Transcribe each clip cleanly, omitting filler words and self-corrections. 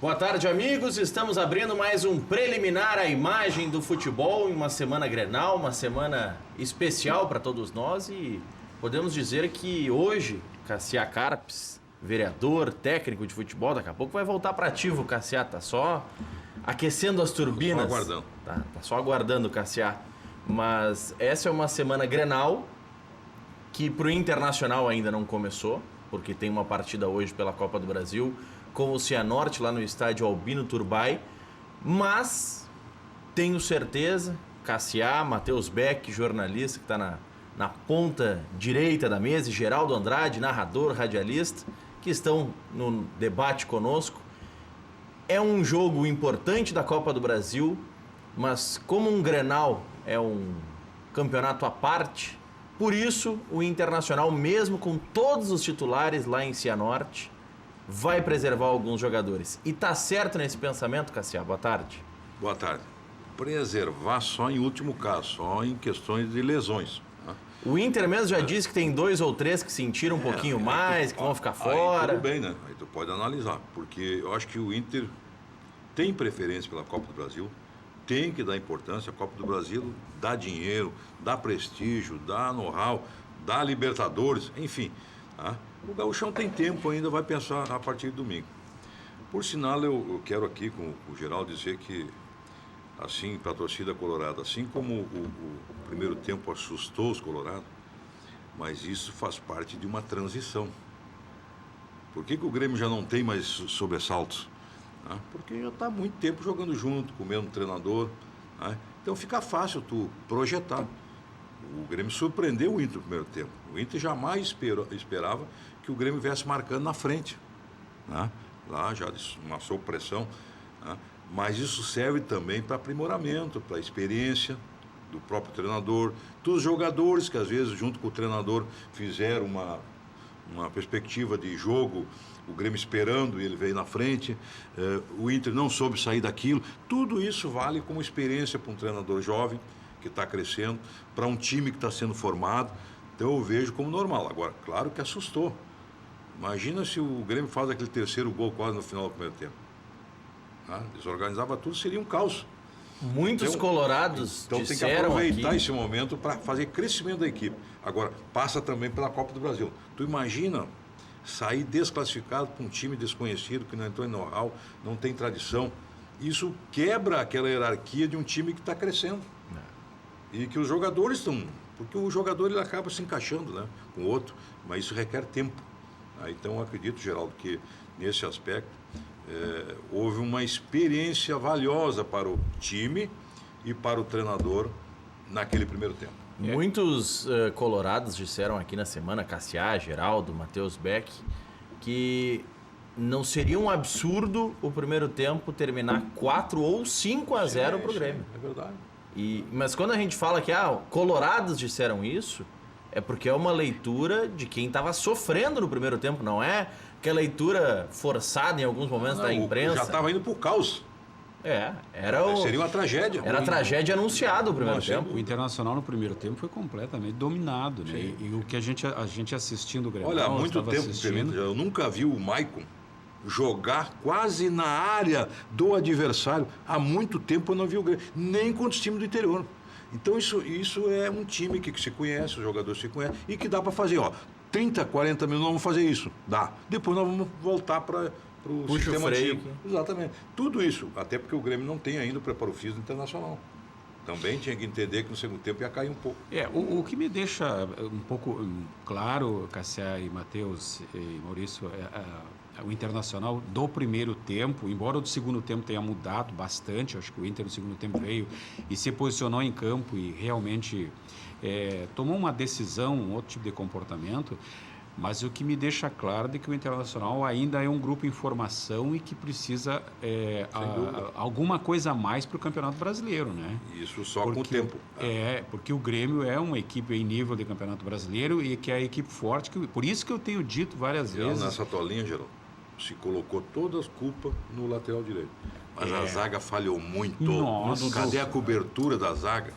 Boa tarde, amigos. Estamos abrindo mais um preliminar à imagem do futebol em uma semana Grenal, uma semana especial para todos nós e podemos dizer que hoje, Cassiá Carpes, vereador, técnico de futebol, daqui a pouco vai voltar para ativo, Cassiá, tá só aquecendo as turbinas. Só aguardando. Tá só aguardando, Cassiá. Mas essa é uma semana Grenal que pro Internacional ainda não começou, porque tem uma partida hoje pela Copa do Brasil com o Cianorte lá no estádio Albino Turbay, mas tenho certeza, Cassiá, Matheus Beck, jornalista que está na ponta direita da mesa, e Geraldo Andrade, narrador, radialista, que estão no debate conosco. É um jogo importante da Copa do Brasil, mas como um Grenal é um campeonato à parte, por isso o Internacional, mesmo com todos os titulares lá em Cianorte, vai preservar alguns jogadores. E tá certo nesse pensamento, Cassiá? Boa tarde. Boa tarde. Preservar só em último caso, só em questões de lesões. Né? O Inter mesmo já disse que tem 2 ou 3 que sentiram um pouquinho mais, que vão ficar fora. Aí tudo bem, né? Aí tu pode analisar, porque eu acho que o Inter tem preferência pela Copa do Brasil, tem que dar importância. A Copa do Brasil dá dinheiro, dá prestígio, dá know-how, dá Libertadores, enfim. Tá? O Gauchão tem tempo ainda, vai pensar a partir de domingo. Por sinal, eu quero aqui com o Geraldo dizer que, assim, para a torcida colorada, assim como o primeiro tempo assustou os colorados, mas isso faz parte de uma transição. Por que o Grêmio já não tem mais sobressaltos? Porque já está há muito tempo jogando junto, com o mesmo treinador. Então fica fácil tu projetar. O Grêmio surpreendeu o Inter no primeiro tempo. O Inter jamais esperava que o Grêmio viesse marcando na frente. Lá já uma sob pressão. Mas isso serve também para aprimoramento, para experiência do próprio treinador, dos jogadores que às vezes junto com o treinador fizeram uma perspectiva de jogo, o Grêmio esperando e ele veio na frente, o Inter não soube sair daquilo. Tudo isso vale como experiência para um treinador jovem que está crescendo, para um time que está sendo formado. Então eu vejo como normal. Agora, claro que assustou. Imagina se o Grêmio faz aquele terceiro gol quase no final do primeiro tempo. Desorganizava tudo, seria um caos. Muitos colorados então disseram tem que aproveitar aqui... esse momento para fazer crescimento da equipe. Agora, passa também pela Copa do Brasil. Tu imagina sair desclassificado para um time desconhecido, que não entrou em know-how, não tem tradição. Isso quebra aquela hierarquia de um time que está crescendo. E que os jogadores estão... Porque o jogador ele acaba se encaixando, né, com o outro, mas isso requer tempo. Então eu acredito, Geraldo, que nesse aspecto houve uma experiência valiosa para o time e para o treinador naquele primeiro tempo. Muitos colorados disseram aqui na semana, Cassiá, Geraldo, Matheus Beck, que não seria um absurdo o primeiro tempo terminar 4 ou 5-0 para o Grêmio. É verdade. Mas quando a gente fala que colorados disseram isso, é porque é uma leitura de quem estava sofrendo no primeiro tempo, não é aquela leitura forçada em alguns momentos da imprensa. Já estava indo para o caos. Seria uma tragédia. Era a tragédia anunciada o primeiro tempo. O Internacional no primeiro tempo foi completamente dominado, né? E o que a gente assistindo o Grenal... Olha, há muito tempo, eu nunca vi o Maicon jogar quase na área do adversário. Há muito tempo eu não vi o Grêmio, nem contra os times do interior. Então isso é um time que se conhece, os jogadores se conhecem, e que dá para fazer, 30, 40 minutos, nós vamos fazer isso. Dá. Depois nós vamos voltar para o sistema antigo. Exatamente. Tudo isso, até porque o Grêmio não tem ainda o preparo físico internacional. Também tinha que entender que no segundo tempo ia cair um pouco. O que me deixa um pouco claro, Cassiá e Matheus e Maurício, o Internacional do primeiro tempo, embora o do segundo tempo tenha mudado bastante, acho que o Inter no segundo tempo veio e se posicionou em campo e realmente tomou uma decisão, um outro tipo de comportamento, mas o que me deixa claro é que o Internacional ainda é um grupo em formação e que precisa alguma coisa a mais para o Campeonato Brasileiro, né? Isso só com o tempo. Porque o Grêmio é uma equipe em nível de Campeonato Brasileiro e que é a equipe forte, por isso que eu tenho dito várias vezes... Nessa tua linha, Geraldo, se colocou todas as culpas no lateral direito. Mas a zaga falhou muito. Nossa. Cadê a cobertura da zaga?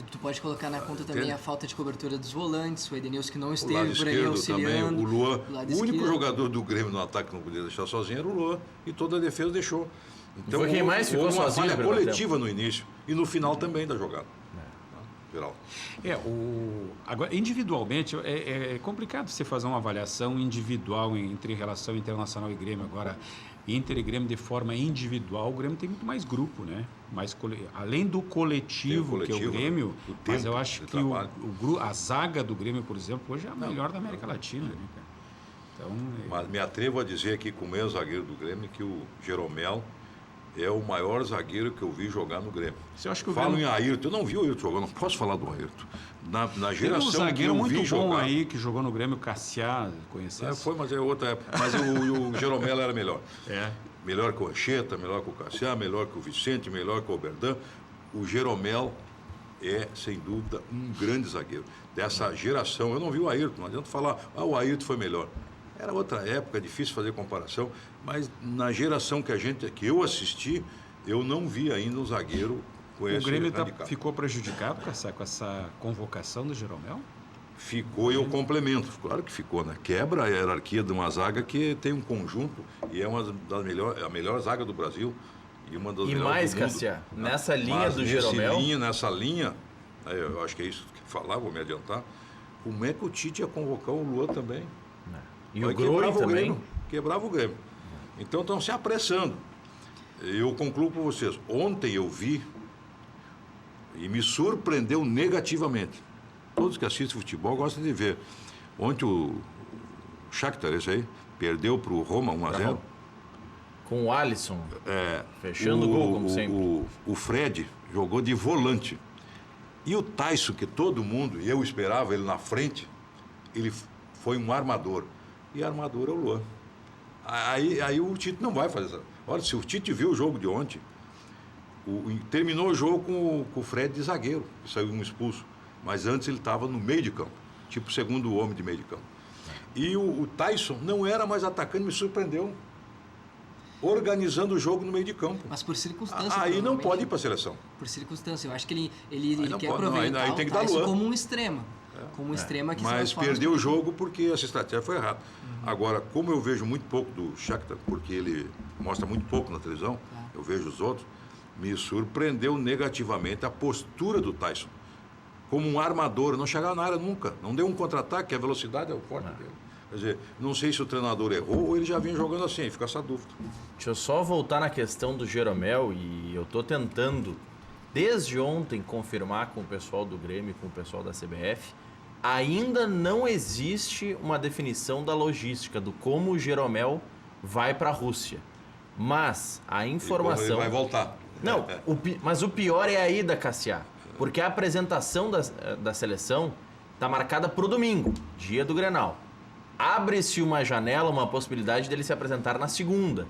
Tu pode colocar na conta também a falta de cobertura dos volantes, o Edenilson que não O lado esteve por ali esquerdo auxiliando. também, o Luan. do lado O único esquerdo. jogador do Grêmio no ataque que não podia deixar sozinho era o Luan. E toda a defesa deixou. Então, Foi quem mais ficou houve uma sozinho no falha primeiro coletiva no início e no final também da jogada. Geral. Agora, individualmente, é complicado você fazer uma avaliação individual entre relação Internacional e Grêmio. Agora, Inter e Grêmio de forma individual, o Grêmio tem muito mais grupo, né? Além do coletivo, que é o Grêmio, o mas tempo eu acho de que trabalho. a zaga do Grêmio, por exemplo, hoje é a melhor da América Latina, né, cara? Então, Mas me atrevo a dizer aqui com o meu zagueiro do Grêmio que o Jeromel é o maior zagueiro que eu vi jogar no Grêmio. você acha que o Falo Grêmio... em Ayrton, eu não vi o Ayrton jogar, não posso falar do Ayrton. Na Teve geração um que zagueiro eu muito vi bom jogar, aí que jogou no Grêmio, Cassiá, conhecesse? foi, mas é outra época. Mas o Jeromel era melhor. É. Melhor que o Ancheta, melhor que o Cassiá, melhor que o Vicente, melhor que o Oberdan. O Jeromel é, sem dúvida, um grande zagueiro. Dessa geração, eu não vi o Ayrton, não adianta falar, o Ayrton foi melhor. Era outra época, é difícil fazer comparação, mas na geração que eu assisti, eu não vi ainda um zagueiro com esse O Grêmio handicap. ficou prejudicado com essa convocação do Jeromel? Ficou e eu complemento. Claro que ficou, né? Quebra a hierarquia de uma zaga que tem um conjunto e é uma das a melhor zaga do Brasil. E uma das E melhores mais, do mundo. Cassiá, nessa linha Mas do nesse Jeromel... nessa linha, eu acho que é isso que falar, vou me adiantar. Como é que o Tite ia convocar o Luan também? E o Aí Groi quebrava também. Grêmio, quebrava o Grêmio. Então estão se apressando. Eu concluo com vocês. Ontem eu vi e me surpreendeu negativamente. Todos que assistem futebol gostam de ver. Ontem o Shakhtar, esse aí, perdeu para o Roma 1-0. Com o Alisson, fechando o gol, como sempre. O Fred jogou de volante. E o Tyson, que todo mundo, e eu esperava ele na frente, ele foi um armador. E armador é o Luan. Aí o Tite não vai fazer isso. Olha, se o Tite viu o jogo de ontem, terminou o jogo com o Fred de zagueiro, que saiu um expulso. Mas antes ele estava no meio de campo, tipo segundo homem de meio de campo. E o Tyson não era mais atacante, me surpreendeu. Organizando o jogo no meio de campo. Mas por circunstância. Aí não provavelmente. pode ir para a seleção. Por circunstância. Eu acho que ele não quer pode, não, aproveitar aí tem que o dar Tyson Luan. como um extrema. Como um extrema que Mas são as perdeu o formas jogo porque essa estratégia foi errada. Agora, como eu vejo muito pouco do Shakhtar, porque ele mostra muito pouco na televisão, eu vejo os outros, me surpreendeu negativamente a postura do Tyson. Como um armador, não chegava na área nunca. Não deu um contra-ataque, a velocidade é o forte dele. Quer dizer, não sei se o treinador errou ou ele já vinha jogando assim, fica essa dúvida. Deixa eu só voltar na questão do Jeromel e eu tô tentando, desde ontem, confirmar com o pessoal do Grêmio, com o pessoal da CBF, ainda não existe uma definição da logística, do como o Jeromel vai para a Rússia. Mas a informação... Ele vai voltar. Não, mas o pior é a ida, Cassiá, porque a apresentação da seleção está marcada para o domingo, dia do Grenal. Abre-se uma janela, uma possibilidade dele se apresentar na segunda.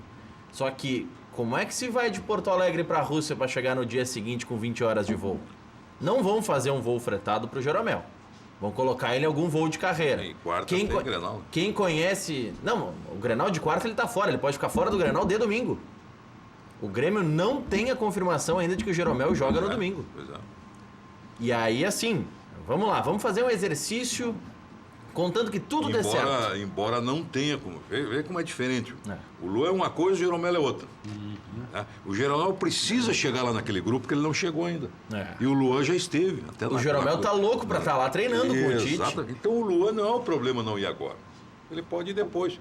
Só que, como é que se vai de Porto Alegre para a Rússia para chegar no dia seguinte com 20 horas de voo? Não vão fazer um voo fretado para o Jeromel. Vão colocar ele em algum voo de carreira. E quarta tem Grenal. Quem conhece... Não, o Grenal de quarta ele está fora. Ele pode ficar fora do Grenal de domingo. O Grêmio não tem a confirmação ainda de que o Jeromel joga no domingo. Pois é. E aí, assim, vamos lá. Vamos fazer um exercício... Contando que tudo dê certo. Embora não tenha como. Vê como é diferente. O Luan é uma coisa, o Jeromel é outra. O Jeromel precisa chegar lá naquele grupo, porque ele não chegou ainda. E o Luan já esteve. Até O Jeromel tá louco para estar lá treinando com o Tite. Exato. Então o Luan não é o problema não ir agora. Ele pode ir depois.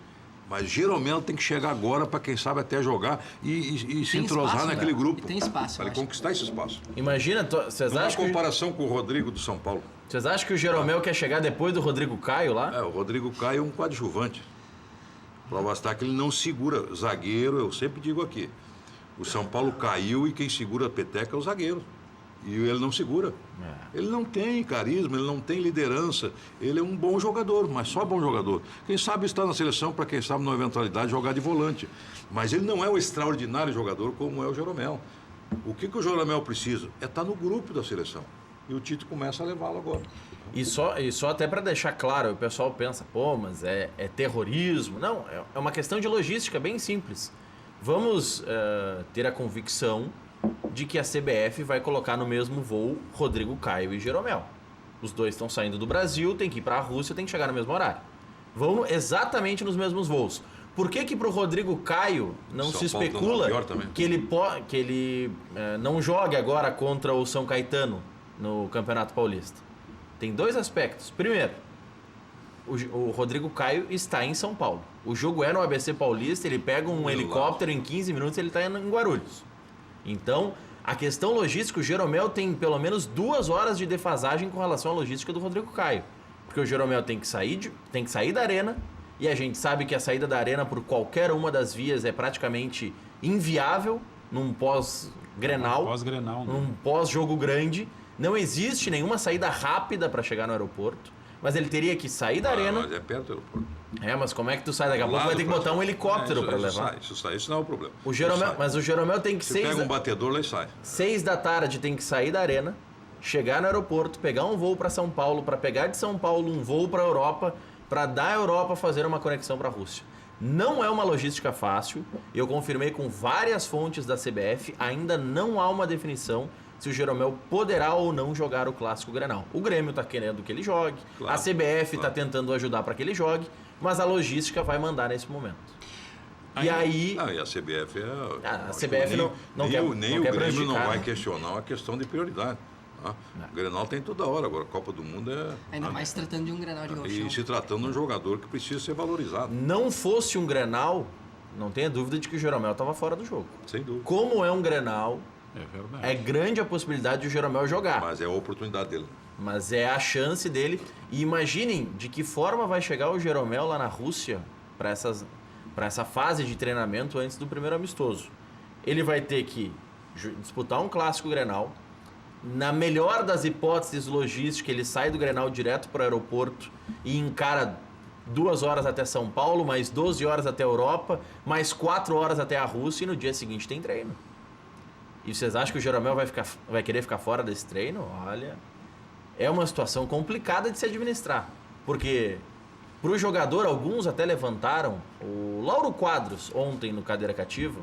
Mas Jeromel tem que chegar agora para, quem sabe, até jogar e se entrosar espaço, naquele né? grupo. E tem espaço, para ele conquistar esse espaço. Imagina, vocês Não é acham comparação com o Rodrigo do São Paulo. Vocês acham que o Jeromel quer chegar depois do Rodrigo Caio lá? O Rodrigo Caio é um coadjuvante. Prova está que ele não segura. Zagueiro, eu sempre digo aqui. O São Paulo caiu e quem segura a peteca é o zagueiro. E ele não segura. Ele não tem carisma, ele não tem liderança. Ele é um bom jogador, mas só bom jogador. Quem sabe está na seleção para, quem sabe, na eventualidade, jogar de volante. Mas ele não é um extraordinário jogador como é o Jeromel. O que o Jeromel precisa? É estar no grupo da seleção. E o Tite começa a levá-lo agora. E só até para deixar claro, o pessoal pensa, pô, mas é terrorismo. Não, é uma questão de logística bem simples. Vamos ter a convicção de que a CBF vai colocar no mesmo voo Rodrigo Caio e Jeromel. Os dois estão saindo do Brasil, tem que ir para a Rússia, tem que chegar no mesmo horário. Vão exatamente nos mesmos voos. Por que pro Rodrigo Caio não se especula que ele não jogue agora contra o São Caetano no Campeonato Paulista? Tem dois aspectos. Primeiro, o Rodrigo Caio está em São Paulo. O jogo é no ABC Paulista, ele pega um helicóptero em 15 minutos, ele está em Guarulhos. Então, a questão logística, o Jeromel tem pelo menos 2 horas de defasagem com relação à logística do Rodrigo Caio. Porque o Jeromel tem que sair da arena, e a gente sabe que a saída da arena por qualquer uma das vias é praticamente inviável num pós-Grenal, num pós-jogo grande. Não existe nenhuma saída rápida para chegar no aeroporto, mas ele teria que sair da arena. Mas é perto do aeroporto. Mas como é que tu sai? Daqui a pouco vai ter que botar um helicóptero para levar. Isso não é o problema. Mas o Jeromel tem que pega um batedor lá e sai. 6 da tarde tem que sair da arena, chegar no aeroporto, pegar um voo para São Paulo, para pegar de São Paulo um voo para a Europa, para da Europa fazer uma conexão para a Rússia. Não é uma logística fácil. Eu confirmei com várias fontes da CBF, ainda não há uma definição se o Jeromel poderá ou não jogar o Clássico Grenal. O Grêmio está querendo que ele jogue, a CBF está tentando ajudar para que ele jogue, mas a logística vai mandar nesse momento. E aí... e a CBF a CBF não quer nem o Grêmio não vai questionar a questão de prioridade. O Grenal tem toda hora, agora a Copa do Mundo é... Ainda mais tratando de um Grenal de gauchão. E se tratando de um jogador que precisa ser valorizado. Não fosse um Grenal, não tenha dúvida de que o Jeromel estava fora do jogo. Sem dúvida. Como é um Grenal, verdade. É grande a possibilidade de o Jeromel jogar. Mas é a oportunidade dele. Mas é a chance dele. E imaginem de que forma vai chegar o Jeromel lá na Rússia para essa fase de treinamento antes do primeiro amistoso. Ele vai ter que disputar um Clássico Grenal. Na melhor das hipóteses logísticas, ele sai do Grenal direto para o aeroporto e encara 2 horas até São Paulo, mais 12 horas até a Europa, mais 4 horas até a Rússia, e no dia seguinte tem treino. E vocês acham que o Jeromel vai querer ficar fora desse treino? Olha, é uma situação complicada de se administrar. Porque para o jogador, alguns até levantaram o Lauro Quadros ontem no Cadeira Cativa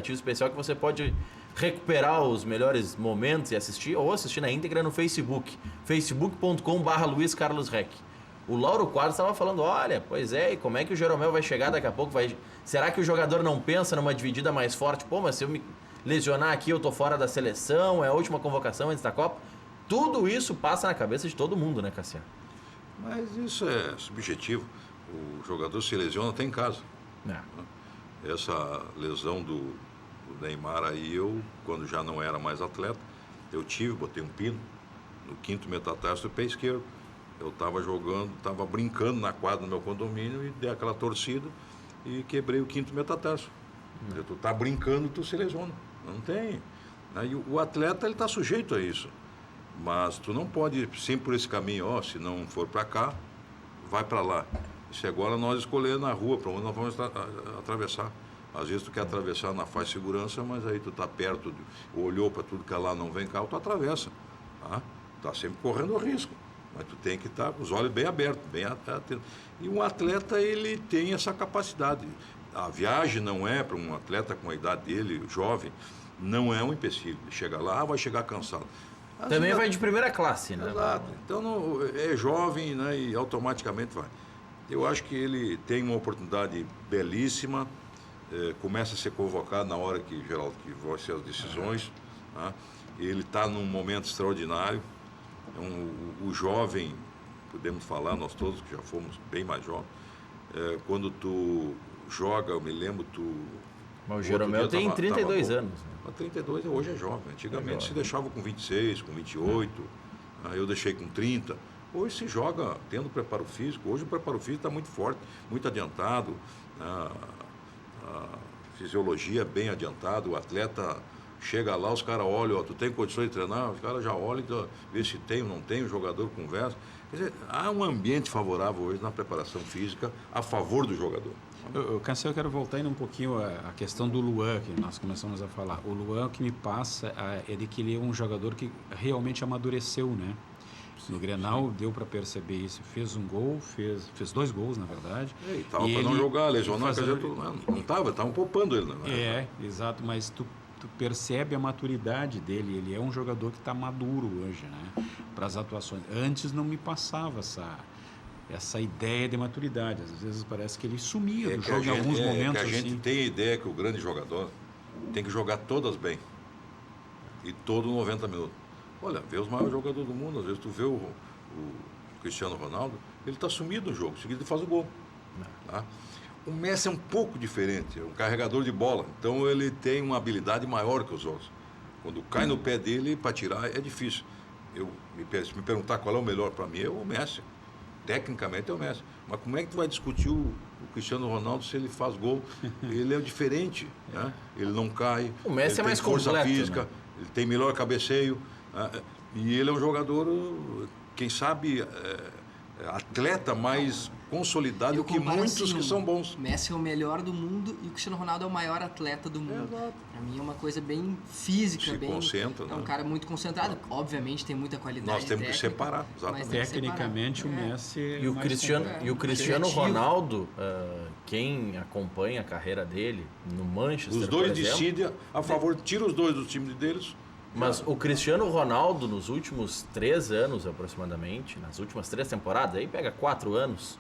especial que você pode recuperar os melhores momentos e assistir, ou assistir na íntegra no Facebook, facebook.com/Luiz Carlos Reck. O Lauro Quadros estava falando, olha, pois é, e como é que o Jeromel vai chegar daqui a pouco? Será que o jogador não pensa numa dividida mais forte? Pô, mas se eu me lesionar aqui, eu tô fora da seleção, é a última convocação antes da Copa. Tudo isso passa na cabeça de todo mundo, né, Cassiano? Mas isso é subjetivo. O jogador se lesiona até em casa. Essa lesão do Neymar aí, quando já não era mais atleta, botei um pino no 5º metatarso do pé esquerdo. Eu estava brincando na quadra do meu condomínio e dei aquela torcida e quebrei o 5º metatarso. Tu tá brincando, tu se lesiona. Não tem. Aí o atleta, ele está sujeito a isso. Mas tu não pode ir sempre por esse caminho, se não for para cá, vai para lá. Isso agora nós escolhemos na rua para onde nós vamos atravessar. Às vezes tu quer atravessar na faixa de segurança, mas aí tu está perto, olhou para tudo que lá não vem cá, tu atravessa. Tá sempre correndo o risco. Mas tu tem que estar com os olhos bem abertos, bem atento. E um atleta, ele tem essa capacidade. A viagem não é para um atleta com a idade dele, jovem, não é um empecilho. Chega lá, vai chegar cansado. Também vai de primeira classe, né? Exato. Então é jovem, né, e automaticamente vai. Eu acho que ele tem uma oportunidade belíssima, começa a ser convocado na hora que vão ser as decisões. Ele está num momento extraordinário. O jovem, podemos falar, nós todos que já fomos bem mais jovens, quando tu joga, eu me lembro, Mas o Jeromel tem 32 anos. 32 hoje é jovem. Antigamente se deixava com 26, com 28, eu deixei com 30. Hoje se joga tendo preparo físico. Hoje o preparo físico está muito forte, muito adiantado, a fisiologia bem adiantada, o atleta chega lá, os caras olham, tu tem condições de treinar, os caras já olham, vê se tem ou não tem, o jogador conversa. Quer dizer, há um ambiente favorável hoje na preparação física a favor do jogador. Cassiano, eu quero voltar ainda um pouquinho a questão do Luan, que nós começamos a falar. O Luan, o que me passa é de que ele é um jogador que realmente amadureceu, né? No Grenal deu para perceber isso. Fez um gol, fez 2 gols, na verdade. Estava para não jogar, lesionar, não estava, estavam poupando ele. Exato, mas tu tu percebe a maturidade dele. Ele é um jogador que está maduro hoje, né? Para as atuações. Antes não me passava essa ideia de maturidade. Às vezes parece que ele sumia do jogo em alguns momentos. Que a gente assim. tem a ideia que o grande jogador tem que jogar todas bem. E todo 90 minutos. Olha, vê os maiores jogadores do mundo. Às vezes tu vê o Cristiano Ronaldo, ele está sumido no jogo. Em seguida ele faz o gol. Tá? O Messi é um pouco diferente. É um carregador de bola. Então ele tem uma habilidade maior que os outros. Quando cai no pé dele, para tirar é difícil. Se me perguntar qual é o melhor para mim, é o Messi. Tecnicamente é o Messi. Mas como é que tu vai discutir o Cristiano Ronaldo se ele faz gol? Ele é diferente, né? Ele não cai. O Messi ele é mais tem força completo, física, né? ele tem melhor cabeceio. E ele é um jogador, quem sabe, atleta mais consolidado Eu que comparo muitos assim, que são bons. O Messi é o melhor do mundo e o Cristiano Ronaldo é o maior atleta do mundo. Exato. Pra mim é uma coisa bem física, Se bem... concentra, É um né? cara muito concentrado. Obviamente tem muita qualidade Nós temos que técnica, separar, exatamente. mas tem que Tecnicamente, separar. o Messi é E o mais Cristiano, completo. e o Cristiano Criativo. Ronaldo, quem acompanha a carreira dele no Manchester, Os dois por exemplo, decidem a favor, tira os dois do time deles. mas o Cristiano Ronaldo, nos últimos 3 anos aproximadamente, nas últimas 3 temporadas, aí pega 4 anos,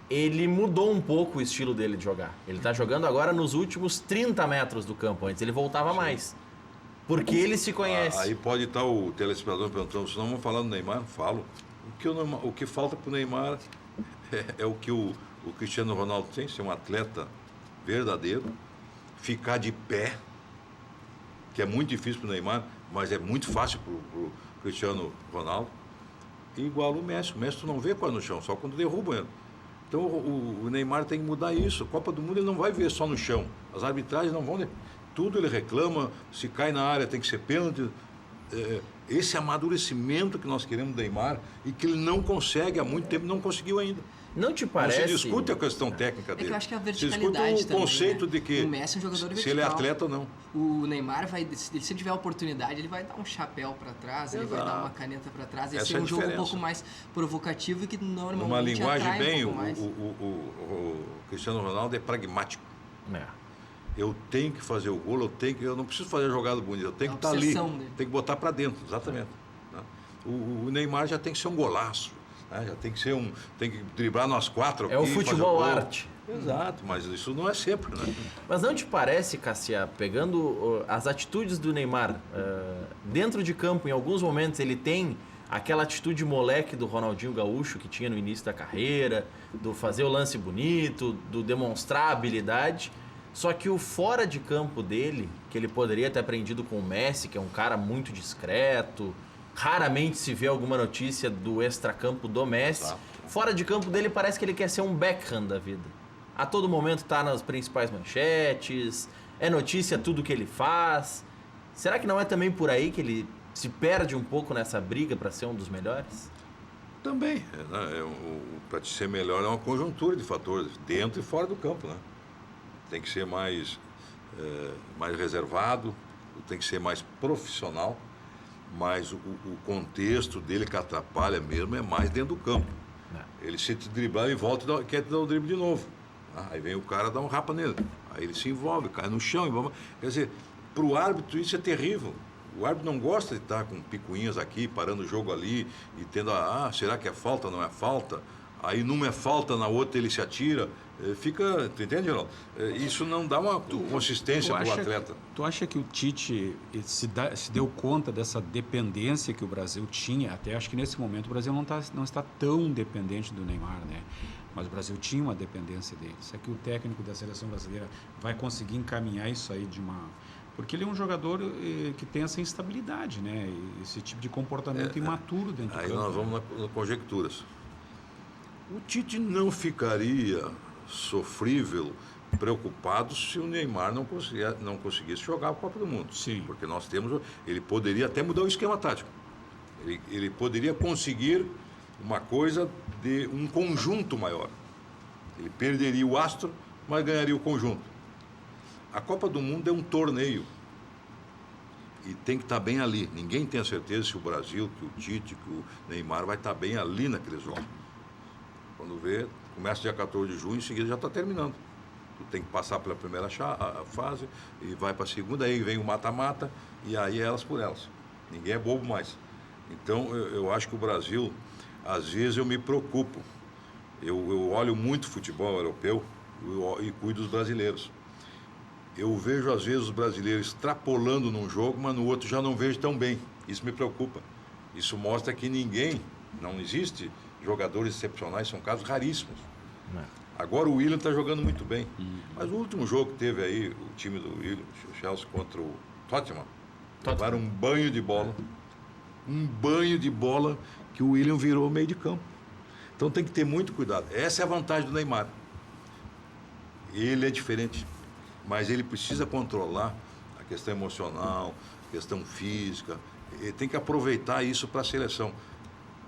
ele mudou um pouco o estilo dele de jogar. Ele está jogando agora nos últimos 30 metros do campo. Antes ele voltava mais. Porque ele se conhece. Aí pode estar o telespectador perguntando, se não vamos falar do Neymar? Falo. O que falta para o Neymar é o que o Cristiano Ronaldo tem, ser um atleta verdadeiro, ficar de pé, que é muito difícil para o Neymar, mas é muito fácil para o Cristiano Ronaldo. E igual o Messi. O Messi tu não vê quase no chão, só quando derruba ele. Então o Neymar tem que mudar isso. A Copa do Mundo ele não vai ver só no chão. As arbitragens não vão... Tudo ele reclama, se cai na área tem que ser pênalti. Esse amadurecimento que nós queremos do Neymar e que ele não consegue, há muito tempo não conseguiu ainda. Não te parece... Não se discute a questão técnica dele. que eu acho que a se discute verticalidade o também, conceito né? de que O Messi é um jogador se ele é vertical. atleta ou não. O Neymar se ele tiver a oportunidade, ele vai dar um chapéu para trás, ele vai dar uma caneta para trás. Esse Essa é é a um jogo um diferença. pouco mais provocativo e que normalmente Numa linguagem atrai bem, um pouco mais. o Cristiano Ronaldo é pragmático. É. Eu tenho que fazer o gol, eu não preciso fazer a jogada bonita, eu tenho É a que estar ali, obsessão dele. tenho que botar para dentro, exatamente. Né? O Neymar já tem que ser um golaço, né? Já tem que ser tem que driblar nós 4 aqui. É o fazer futebol gol. arte. Exato, mas isso não é sempre, né? Mas não te parece, Cassia, pegando as atitudes do Neymar, dentro de campo, em alguns momentos ele tem aquela atitude moleque do Ronaldinho Gaúcho que tinha no início da carreira, do fazer o lance bonito, do demonstrar habilidade, só que o fora de campo dele, que ele poderia ter aprendido com o Messi, que é um cara muito discreto, raramente se vê alguma notícia do extracampo do Messi, Exato. Fora de campo dele parece que ele quer ser um Beckham da vida. A todo momento tá nas principais manchetes, é notícia tudo que ele faz. Será que não é também por aí que ele se perde um pouco nessa briga para ser um dos melhores? Também. Para ser melhor é uma conjuntura de fatores, dentro e fora do campo, né? Tem que ser mais reservado, tem que ser mais profissional, mas o contexto dele que atrapalha mesmo é mais dentro do campo. Ele se te driblar e volta e quer te dar o drible de novo. Aí vem o cara dar um rapa nele. Aí ele se envolve, cai no chão. Quer dizer, para o árbitro isso é terrível. O árbitro não gosta de estar com picuinhas aqui, parando o jogo ali e tendo será que é falta, não é falta? Aí numa é falta, na outra ele se atira. Fica, tu entende, Geraldo? Isso não dá uma consistência para o atleta. Tu acha que o Tite se deu conta dessa dependência que o Brasil tinha? Até acho que nesse momento o Brasil não está tão dependente do Neymar, né? Mas o Brasil tinha uma dependência dele. Será que o técnico da seleção brasileira vai conseguir encaminhar isso aí porque ele é um jogador que tem essa instabilidade, né? Esse tipo de comportamento imaturo dentro do campo. Aí nós vamos nas conjecturas. O Tite não ficaria sofrível, preocupado se o Neymar não conseguisse jogar a Copa do Mundo. Sim. Porque ele poderia até mudar o esquema tático. Ele poderia conseguir uma coisa de um conjunto maior. Ele perderia o astro, mas ganharia o conjunto. A Copa do Mundo é um torneio. E tem que estar bem ali. Ninguém tem a certeza se o Brasil, que o Tite, que o Neymar vai estar bem ali naqueles jogos. Quando vê, começa dia 14 de junho, em seguida já está terminando. Tu tem que passar pela primeira fase e vai para a segunda, aí vem o mata-mata e aí é elas por elas. Ninguém é bobo mais. Então, eu acho que o Brasil, às vezes eu me preocupo. Eu olho muito futebol europeu e cuido dos brasileiros. Eu vejo, às vezes, os brasileiros extrapolando num jogo, mas no outro já não vejo tão bem. Isso me preocupa. Isso mostra que não existe jogadores excepcionais, são casos raríssimos. Agora o Willian está jogando muito bem. Mas o último jogo que teve aí, o time do Willian, o Chelsea contra o Tottenham, levaram um banho de bola. Um banho de bola que o Willian virou meio de campo. Então tem que ter muito cuidado. Essa é a vantagem do Neymar. Ele é diferente, mas ele precisa controlar a questão emocional, a questão física. Ele tem que aproveitar isso para a seleção,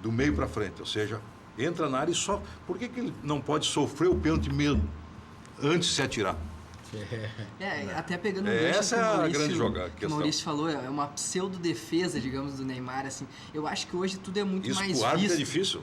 do meio para frente. Ou seja, entra na área e só... Por que ele não pode sofrer o pênalti mesmo, antes de se atirar? Até pegando um gancho essa que é a Maurício, grande jogada. Que o Maurício falou, é uma pseudo-defesa, digamos, do Neymar. Assim. Eu acho que hoje tudo é muito isso mais visto. Isso é difícil.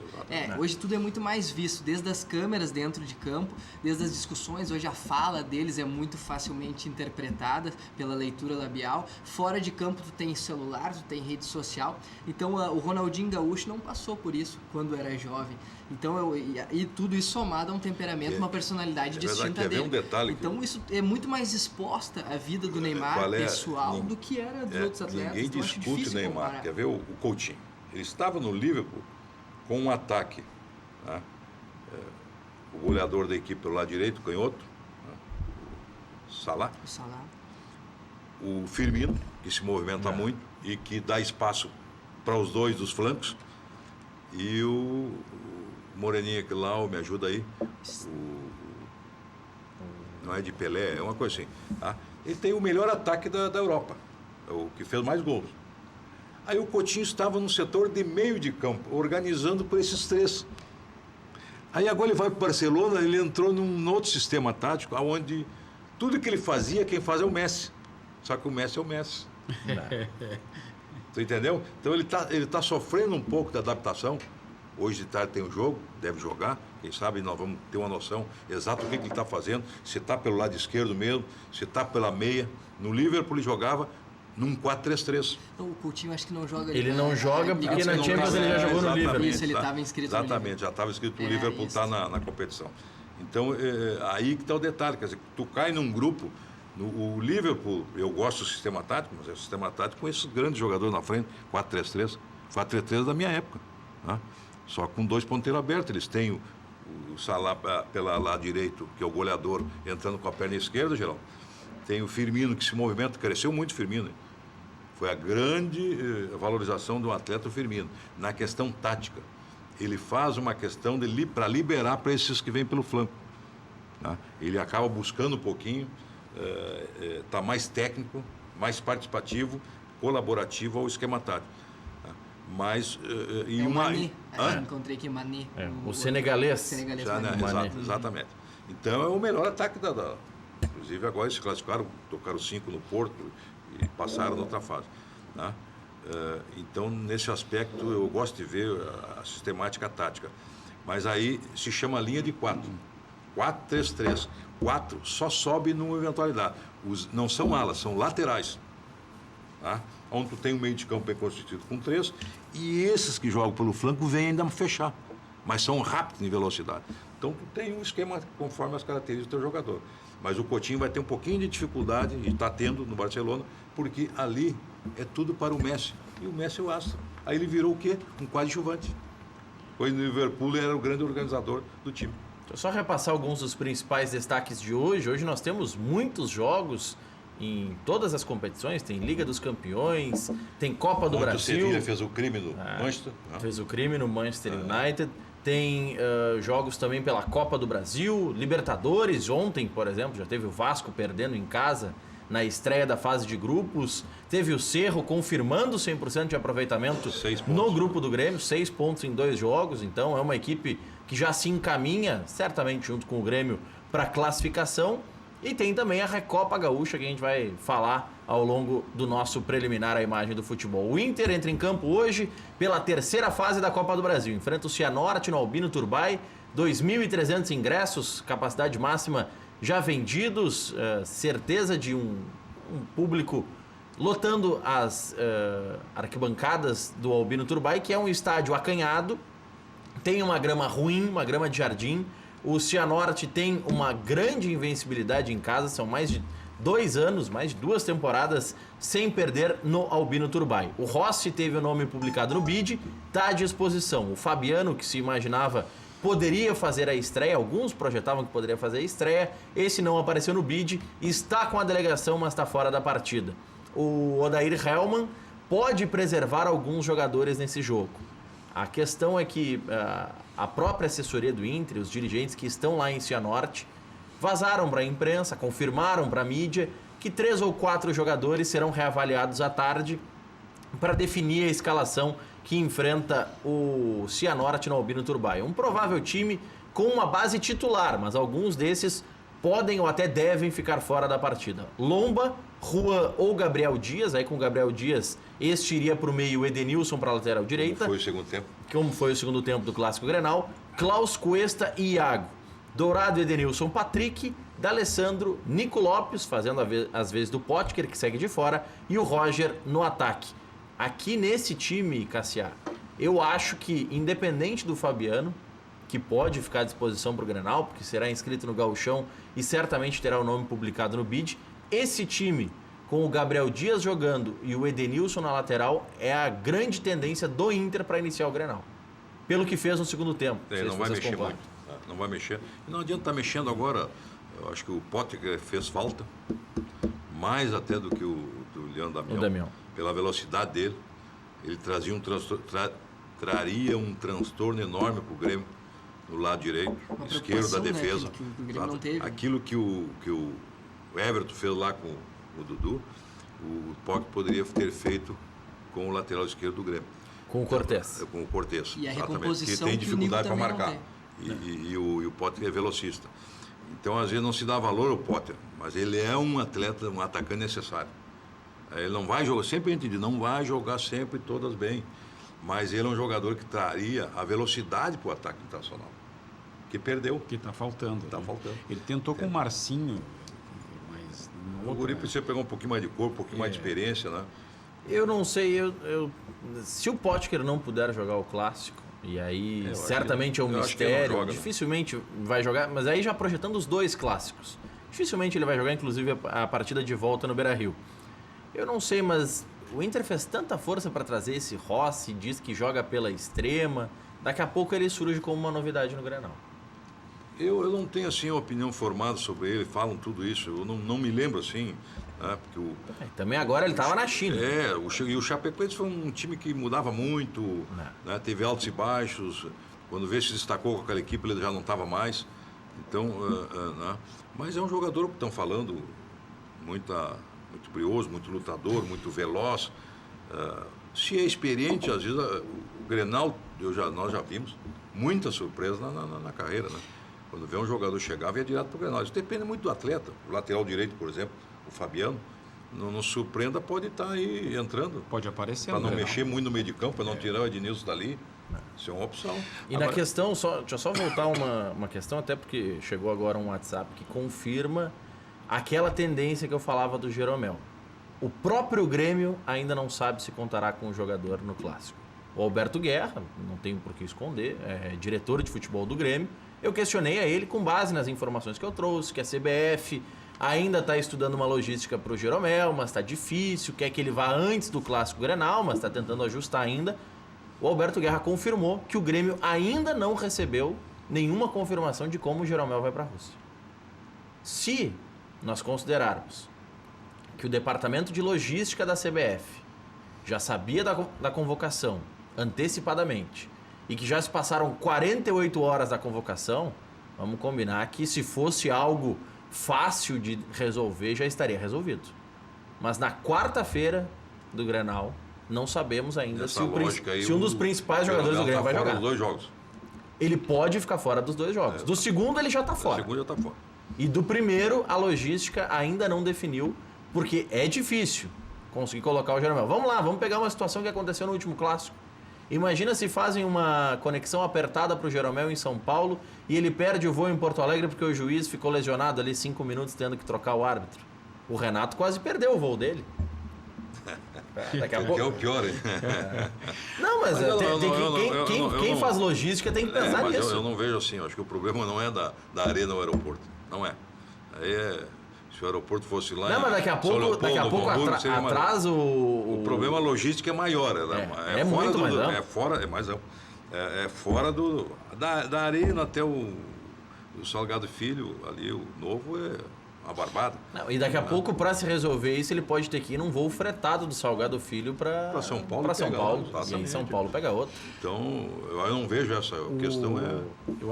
Hoje tudo é muito mais visto, desde as câmeras dentro de campo, desde as discussões. Hoje a fala deles é muito facilmente interpretada pela leitura labial. Fora de campo tu tem celular, tu tem rede social. Então o Ronaldinho Gaúcho não passou por isso quando era jovem. Então, e tudo isso somado a um temperamento, uma personalidade distinta dele. Um detalhe então, isso é muito mais exposta a vida do Neymar pessoal do que era dos outros atletas. Ninguém então, discute o Neymar. comparar. Quer ver o Coutinho? Ele estava no Liverpool com um ataque. Né? O goleador da equipe pelo lado direito, canhoto, né? Salah. O Firmino, que se movimenta muito e que dá espaço para os dois dos flancos. E o Moreninha que lá, me ajuda aí. Não é de Pelé, é uma coisa assim. Tá? Ele tem o melhor ataque da Europa, é o que fez mais gols. Aí o Coutinho estava no setor de meio de campo, organizando por esses três. Aí agora ele vai para o Barcelona, ele entrou num outro sistema tático, onde tudo que ele fazia, quem faz é o Messi. Só que o Messi é o Messi. Tu entendeu? Então ele tá sofrendo um pouco da adaptação. Hoje de tarde tem um jogo, deve jogar. Quem sabe nós vamos ter uma noção exata do que ele está fazendo. Se está pelo lado esquerdo mesmo, se está pela meia. No Liverpool ele jogava num 4-3-3. Então, o Coutinho acho que não joga... Ele não joga porque na Champions ele já jogou no Liverpool. Isso, ele estava inscrito no Liverpool. Exatamente, já estava inscrito no Liverpool, está na competição. Então, aí que está o detalhe. Quer dizer, tu cai num grupo... O Liverpool, eu gosto do sistema tático, mas é o sistema tático com esses grandes jogadores na frente, 4-3-3. 4-3-3 da minha época. Tá? Só com dois ponteiros abertos. Eles têm o Salah pela lado direito, que é o goleador, entrando com a perna esquerda, geral. Tem o Firmino, que se movimenta, cresceu muito o Firmino. Hein? Foi a grande valorização do atleta, o Firmino. Na questão tática, ele faz uma questão para liberar para esses que vêm pelo flanco. Tá? Ele acaba buscando um pouquinho, está mais técnico, mais participativo, colaborativo ao esquema tático. Tá? Mas... encontrei aqui Mané. O senegalês. Exatamente. Então é o melhor ataque Inclusive agora eles se classificaram, tocaram 5 no Porto e passaram na outra fase. Tá? Então, nesse aspecto, eu gosto de ver a sistemática tática. Mas aí se chama linha de 4. 4-3-3. 4 só sobe numa eventualidade. Não são alas, são laterais. Tá? Onde tu tem um meio de campo bem constituído com 3. E esses que jogam pelo flanco vêm ainda fechar. Mas são rápidos em velocidade. Então, tu tem um esquema conforme as características do teu jogador. Mas o Coutinho vai ter um pouquinho de dificuldade, e está tendo no Barcelona, porque ali é tudo para o Messi. E o Messi é o astro. Aí ele virou o quê? Um coadjuvante. Foi no Liverpool, ele era o grande organizador do time. Deixa eu só repassar alguns dos principais destaques de hoje. Hoje nós temos muitos jogos em todas as competições. Tem Liga dos Campeões, tem Copa do Brasil. O Sevilla fez o crime no Manchester. Fez o crime no Manchester United. Tem jogos também pela Copa do Brasil, Libertadores. Ontem, por exemplo, já teve o Vasco perdendo em casa na estreia da fase de grupos. Teve o Cerro confirmando 100% de aproveitamento no grupo do Grêmio. 6 pontos em 2 jogos. Então é uma equipe que já se encaminha, certamente junto com o Grêmio, para a classificação. E tem também a Recopa Gaúcha, que a gente vai falar ao longo do nosso preliminar à imagem do futebol. O Inter entra em campo hoje pela 3ª fase da Copa do Brasil. Enfrenta o Cianorte no Albino Turbay, 2.300 ingressos, capacidade máxima já vendidos, certeza de um público lotando as arquibancadas do Albino Turbay, que é um estádio acanhado, tem uma grama ruim, uma grama de jardim. O Cianorte tem uma grande invencibilidade em casa, são mais de 2 anos, mais de 2 temporadas sem perder no Albino Turbay. O Rossi teve o nome publicado no BID, está à disposição. O Fabiano, que se imaginava poderia fazer a estreia, alguns projetavam que poderia fazer a estreia, esse não apareceu no BID, está com a delegação, mas está fora da partida. O Odair Hellmann pode preservar alguns jogadores nesse jogo. A questão é que a própria assessoria do Inter, os dirigentes que estão lá em Cianorte, vazaram para a imprensa, confirmaram para a mídia que 3 ou 4 jogadores serão reavaliados à tarde para definir a escalação que enfrenta o Cianorte no Albino Turbay. Um provável time com uma base titular, mas alguns desses podem ou até devem ficar fora da partida. Lomba, Juan ou Gabriel Dias, aí com o Gabriel Dias, este iria para o meio, Edenilson para a lateral direita. Como foi o segundo tempo? Como foi o segundo tempo do Clássico Grenal. Klaus Cuesta e Iago. Dourado, Edenilson, Patrick, D'Alessandro, Nico Lopes, fazendo as vezes do Potker, que segue de fora, e o Roger no ataque. Aqui nesse time, Cassiá, eu acho que, independente do Fabiano, que pode ficar à disposição para o Grenal, porque será inscrito no Gauchão e certamente terá o nome publicado no BID, esse time, com o Gabriel Dias jogando e o Edenilson na lateral, é a grande tendência do Inter para iniciar o Grenal. Pelo que fez no segundo tempo. Ele não vai mexer muito. Não vai mexer. E não adianta estar mexendo agora. Eu acho que o Potker fez falta, mais até do que o Leandro Damião. Pela velocidade dele. Ele trazia traria um transtorno enorme para o Grêmio no lado direito, esquerdo da defesa. Né, que o Grêmio não teve. Aquilo que o Everton fez lá com o Dudu, o Potker poderia ter feito com o lateral esquerdo do Grêmio. Com o Cortez. Com o Cortez, e a exatamente. Que tem dificuldade para marcar. E o Potker é velocista. Então, às vezes, não se dá valor ao Potker, mas ele é um atleta, um atacante necessário. Ele não vai jogar, sempre a gente diz, não vai jogar sempre todas bem, mas ele é um jogador que traria a velocidade para o ataque internacional, que perdeu. Que está faltando. Está faltando. Ele tentou com o Marcinho, mas... O Guri precisa pegar um pouquinho mais de corpo, um pouquinho mais de experiência, né? Eu não sei, se o Potker não puder jogar o Clássico, e aí certamente é um mistério, joga, dificilmente vai jogar, mas aí já projetando os 2 clássicos, dificilmente ele vai jogar, inclusive, a partida de volta no Beira-Rio. Eu não sei, mas o Inter fez tanta força para trazer esse Rossi, diz que joga pela extrema, daqui a pouco ele surge como uma novidade no Grenal. Eu não tenho, assim, uma opinião formada sobre ele, falam tudo isso, eu não me lembro, assim, né, porque também agora ele estava na China. E o Chapecoense foi um time que mudava muito, né, teve altos e baixos, quando veio se destacou com aquela equipe, ele já não estava mais, então, né, mas é um jogador que estão falando, muito brioso, muito lutador, muito veloz, se é experiente, às vezes, o Grenal, nós já vimos muita surpresa na carreira, né? Quando vê um jogador chegar, vem direto para o Grenal. Isso depende muito do atleta. O lateral direito, por exemplo, o Fabiano, não surpreenda, pode estar aí entrando. Pode aparecer. Para não mexer muito no meio de campo, para não tirar o Edenilson dali. Isso é uma opção. E agora, na questão, deixa eu só voltar uma questão, até porque chegou agora um WhatsApp que confirma aquela tendência que eu falava do Jeromel. O próprio Grêmio ainda não sabe se contará com o jogador no Clássico. O Alberto Guerra, não tenho por que esconder, é diretor de futebol do Grêmio. Eu questionei a ele com base nas informações que eu trouxe, que a CBF ainda está estudando uma logística para o Jeromel, mas está difícil, quer que ele vá antes do Clássico Grenal, mas está tentando ajustar ainda. O Alberto Guerra confirmou que o Grêmio ainda não recebeu nenhuma confirmação de como o Jeromel vai para a Rússia. Se nós considerarmos que o departamento de logística da CBF já sabia da convocação antecipadamente e que já se passaram 48 horas da convocação, vamos combinar que se fosse algo fácil de resolver, já estaria resolvido. Mas na quarta-feira do Grenal, não sabemos ainda se um dos principais jogadores do Grêmio vai jogar. Dos 2 jogos. Ele pode ficar fora dos 2 jogos. Do segundo, ele já está fora. Do segundo, já está fora. E do primeiro, a logística ainda não definiu, porque é difícil conseguir colocar o Jeromel. Vamos lá, vamos pegar uma situação que aconteceu no último Clássico. Imagina se fazem uma conexão apertada para o Jeromel em São Paulo e ele perde o voo em Porto Alegre porque o juiz ficou lesionado ali 5 minutos tendo que trocar o árbitro. O Renato quase perdeu o voo dele. Daqui a pouco... Que é o pior, hein? Não, mas quem faz logística tem que pensar mas nisso. eu não vejo assim. Eu acho que o problema não é da arena ao aeroporto. Não é. Aí é... Se o aeroporto fosse lá... Não, mas daqui a pouco atrás o problema logístico é maior. É muito mais amplo. É mais amplo. É fora da arena até o Salgado Filho, ali, o novo, é uma barbada. Não, e daqui a pouco, para se resolver isso, ele pode ter que ir num voo fretado do Salgado Filho para São Paulo. Para São Paulo. E em São Paulo pega outro. Então, eu não vejo essa questão.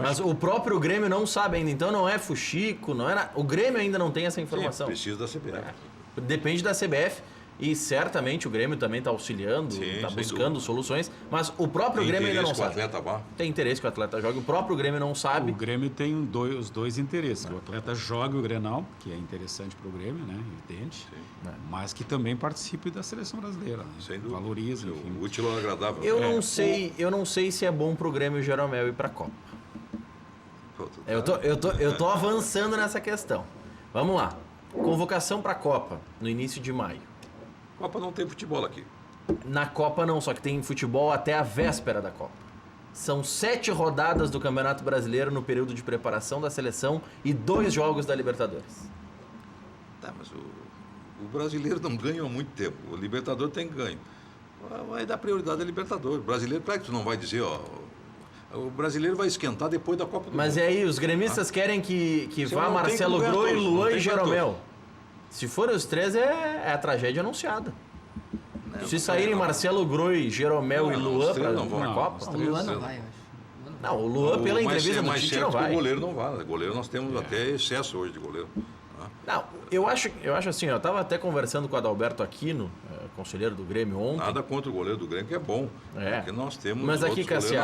Mas o próprio Grêmio não sabe ainda. Então não é fuxico, não é. O Grêmio ainda não tem essa informação. Sim, precisa da CBF. Depende da CBF. E certamente o Grêmio também está auxiliando, está buscando soluções, mas o próprio Grêmio ainda não sabe. Tem interesse que o atleta vá? Tem interesse que o atleta jogue, o próprio Grêmio não sabe. O Grêmio tem os dois interesses, que o atleta jogue o Grenal, que é interessante para o Grêmio, né, evidente, mas que também participe da seleção brasileira, né? Sem dúvida. Valoriza, enfim. O útil ou agradável. Eu não sei se é bom para o Grêmio Jeromel ir para a Copa. Eu tô avançando nessa questão. Vamos lá. Convocação para a Copa, no início de maio. Copa não tem futebol aqui. Na Copa não, só que tem futebol até a véspera da Copa. São 7 rodadas do Campeonato Brasileiro no período de preparação da seleção e 2 jogos da Libertadores. Tá, mas o brasileiro não ganha há muito tempo. O Libertador tem ganho. Vai dar prioridade ao Libertador. O brasileiro, claro que tu não vai dizer, o brasileiro vai esquentar depois da Copa do Mundo. Mas e aí, os gremistas querem que vá Marcelo Groi, Luan e Jeromel. Se forem os 3, é a tragédia anunciada. Se saírem Marcelo Groi, Jeromel e Luan para a Copa... O Luan não vai, eu acho. Não, o Luan, pela entrevista do Tite, não vai. O goleiro não vai. O goleiro nós temos até excesso hoje de goleiro. Não, eu acho assim, eu estava até conversando com o Adalberto Aquino, conselheiro do Grêmio ontem. Nada contra o goleiro do Grêmio, que é bom. Porque nós temos. Mas aqui, Cassia,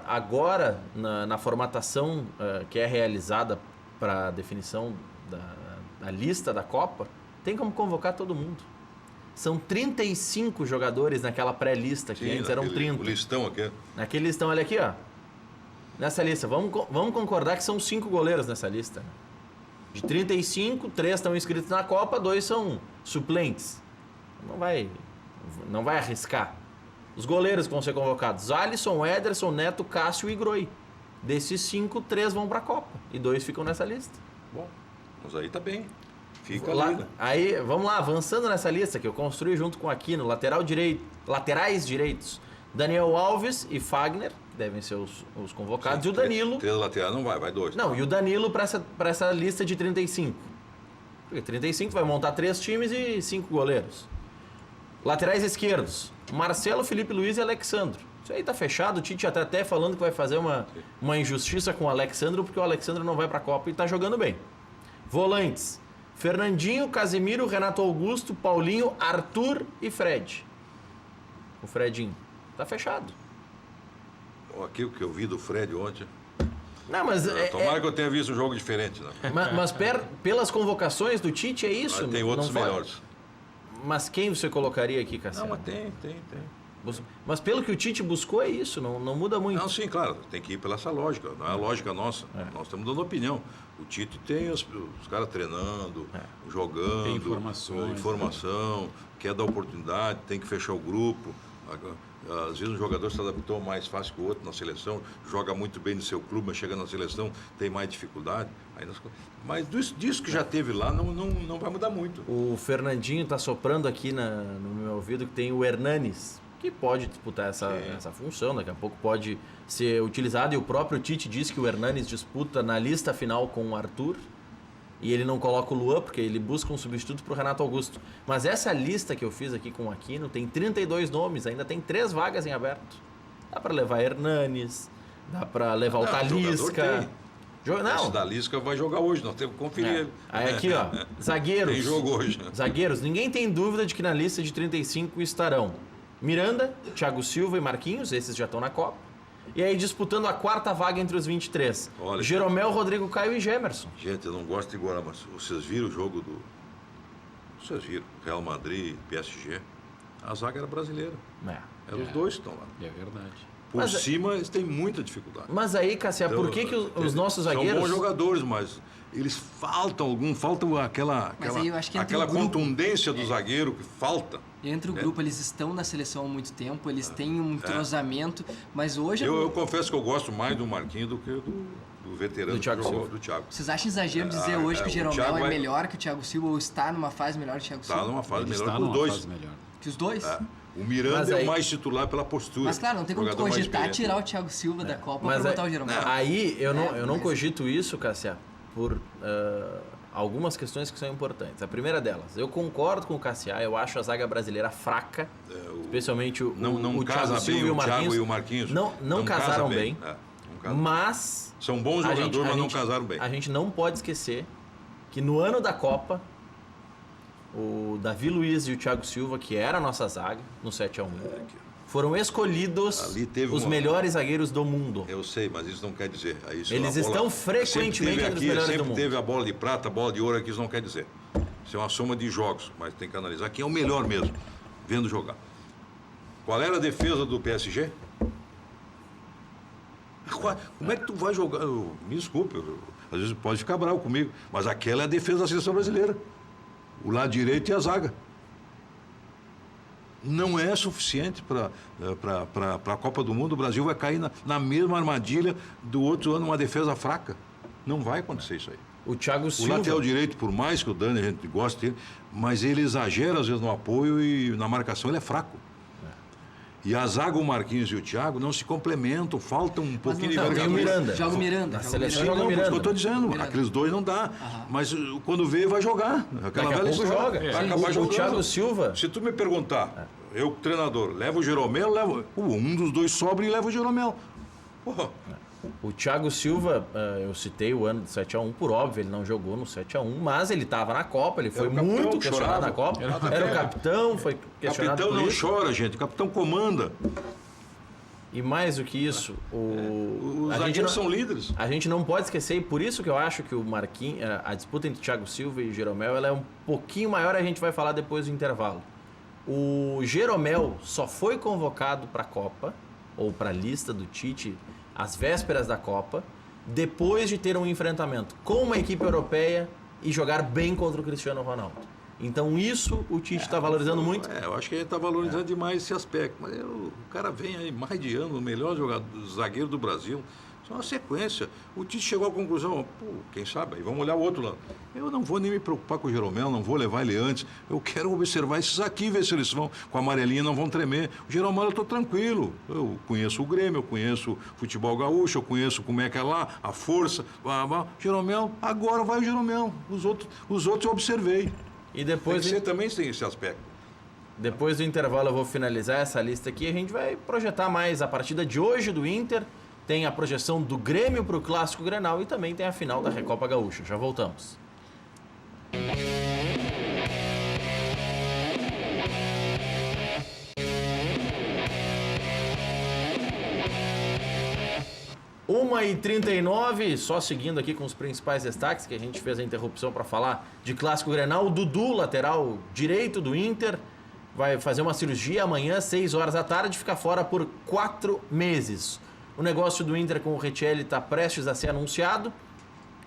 agora na formatação que é realizada para a definição da lista da Copa, tem como convocar todo mundo. São 35 jogadores naquela pré-lista, que antes eram 30. O listão aqui. Naquele listão, olha aqui, ó. Nessa lista, vamos concordar que são 5 goleiros nessa lista. De 35, 3 estão inscritos na Copa, 2 são suplentes. Não vai arriscar. Os goleiros que vão ser convocados: Alisson, Ederson, Neto, Cássio e Groi. Desses 5, 3 vão para a Copa e 2 ficam nessa lista. Bom, mas aí tá bem. Fica lá, ali. Aí, vamos lá, avançando nessa lista que eu construí junto com Aquino, laterais direitos: Daniel Alves e Fagner, que devem ser os convocados, e o Danilo. 3 laterais não vai 2. Não, e o Danilo para essa lista de 35. Porque 35 vai montar 3 times e 5 goleiros. Laterais esquerdos: Marcelo, Felipe Luiz e Alexandro. Isso aí tá fechado. O Tite até falando que vai fazer uma injustiça com o Alexandro, porque o Alexandro não vai para a Copa e tá jogando bem. Volantes: Fernandinho, Casemiro, Renato Augusto, Paulinho, Arthur e Fred. O Fredinho. Tá fechado. Aqui o que eu vi do Fred ontem. Não, mas tomara que eu tenha visto um jogo diferente, né? Mas pelas convocações do Tite é isso? Tem outros melhores. Mas quem você colocaria aqui, Cassiano? Não, mas tem. Mas pelo que o Tite buscou é isso, não muda muito. Não, sim, claro, tem que ir pela essa lógica, não é a lógica nossa. Nós estamos dando opinião. O Tite tem os caras treinando, jogando, tem informação, quer dar oportunidade, tem que fechar o grupo. Às vezes um jogador se adaptou mais fácil que o outro na seleção, joga muito bem no seu clube, mas chega na seleção, tem mais dificuldade. Mas disso que já teve lá, não vai mudar muito. O Fernandinho está soprando aqui no meu ouvido que tem o Hernanes, que pode disputar essa função, daqui a pouco pode ser utilizado, e o próprio Tite disse que o Hernanes disputa na lista final com o Arthur, e ele não coloca o Luan, porque ele busca um substituto para o Renato Augusto. Mas essa lista que eu fiz aqui com o Aquino tem 32 nomes, ainda tem 3 vagas em aberto. Dá para levar Hernanes, dá para levar o Talisca. Esse da Lisca vai jogar hoje, nós temos que conferir ele. Aí aqui, ó, zagueiros. Tem jogo hoje. Zagueiros, ninguém tem dúvida de que na lista de 35 estarão Miranda, Thiago Silva e Marquinhos, esses já estão na Copa. E aí disputando a 4ª vaga entre os 23. Olha, Jeromel, Rodrigo Caio e Gemerson. Gente, eu não gosto de igualar, mas vocês viram o jogo do... Vocês viram, Real Madrid, PSG. A zaga era brasileira. Os dois estão lá. É verdade. Por cima, eles têm muita dificuldade. Mas aí, Cassia, por que os nossos zagueiros... São bons jogadores, mas eles faltam aquela Mas aí eu acho que entre aquela o grupo- contundência do zagueiro que falta. Entre o grupo, eles estão na seleção há muito tempo, eles têm um entrosamento, mas hoje... Eu confesso que eu gosto mais do Marquinhos do que do veterano Do Thiago Silva. do Thiago. Vocês acham exagero dizer hoje que o Jeromel Thiago é vai- melhor que o Thiago Silva ou está numa fase melhor que o Thiago Silva? Está numa fase Ele melhor está que os numa dois. fase melhor. Que os dois? O Mas Miranda é aí- o mais titular pela postura. Mas claro, não tem como tu Jogador mais cogitar experiente. tirar o Thiago Silva da Copa Mas pra botar o Jeromel. aí eu não mas- cogito isso, Cassia, por algumas questões que são importantes. A primeira delas, eu concordo com o Cassia, eu acho a zaga brasileira fraca, especialmente o Não o casa Thiago Silva bem e o o Thiago Marquinhos. e o Marquinhos. Não casaram casa bem. Não casam. Mas São bons a jogadores, gente- mas não casaram bem. A gente não pode esquecer que no ano da Copa, o Davi Luiz e o Thiago Silva, que era a nossa zaga, no 7-1, foram escolhidos Ali teve os uma- melhores zagueiros do mundo. Eu sei, mas isso não quer dizer. Isso, Eles a bola- estão frequentemente sempre teve entre os aqui, melhores do sempre mundo. teve a bola de prata, a bola de ouro aqui, isso não quer dizer. Isso é uma soma de jogos, mas tem que analisar quem é o melhor mesmo, vendo jogar. Qual era a defesa do PSG? Como é que tu vai jogar? Me desculpe, às vezes pode ficar bravo comigo, mas aquela é a defesa da seleção brasileira. O lado direito e a zaga. Não é suficiente para a Copa do Mundo. O Brasil vai cair na mesma armadilha do outro ano, uma defesa fraca. Não vai acontecer isso aí. O Thiago O Silva... lateral direito, por mais que o Dani a gente goste dele, mas ele exagera às vezes no apoio e na marcação ele é fraco. E a zaga, o Marquinhos e o Thiago não se complementam, faltam um pouquinho de não tá, tem o envergadura. Miranda. Joga o Miranda. Na joga o seleção Miranda. joga o Não, por isso que eu Miranda. estou dizendo, Miranda. aqueles dois não dá. Mas quando vê, vai jogar. Aquela Daqui a velha pouco história. joga. Vai acabar O jogando. Thiago Silva... Se tu me perguntar, eu, treinador, levo o Jeromel, levo. Um dos dois sobra e leva o Jeromel. Porra. O Thiago Silva, eu citei o ano do 7-1, por óbvio, ele não jogou no 7-1, mas ele estava na Copa, ele foi o capitão muito que questionado chorava. na Copa. Era o capitão, foi questionado Capitão por não isso. chora, gente. Capitão comanda. E mais do que isso, Os a gente zagueiros não- são líderes. A gente não pode esquecer, e por isso que eu acho que o Marquinhos, a disputa entre Thiago Silva e Jeromel, ela é um pouquinho maior, a gente vai falar depois do intervalo. O Jeromel só foi convocado para a Copa, ou para a lista do Tite, às vésperas da Copa, depois de ter um enfrentamento com uma equipe europeia e jogar bem contra o Cristiano Ronaldo. Então isso o Tite está valorizando muito. Eu acho que ele está valorizando demais esse aspecto. Mas o cara vem aí mais de ano, o melhor jogador, zagueiro do Brasil. Isso é uma sequência. O Tite chegou à conclusão, quem sabe, aí vamos olhar o outro lado. Eu não vou nem me preocupar com o Jeromel, não vou levar ele antes. Eu quero observar esses aqui, ver se eles vão com a amarelinha, não vão tremer. O Jeromel eu estou tranquilo. Eu conheço o Grêmio, eu conheço o futebol gaúcho, eu conheço como é que é lá, a força. Jeromel, agora vai o Jeromel. Os outros eu observei. E depois, Você também tem esse aspecto. depois do intervalo eu vou finalizar essa lista aqui. A gente vai projetar mais a partida de hoje do Inter. Tem a projeção do Grêmio para o Clássico Grenal e também tem a final da Recopa Gaúcha. Já voltamos. Uma e 39, só seguindo aqui com os principais destaques, que a gente fez a interrupção para falar de Clássico Grenal. O Dudu, lateral direito do Inter, vai fazer uma cirurgia amanhã, 6 horas da tarde, fica fora por 4 meses. O negócio do Inter com o Richelli está prestes a ser anunciado.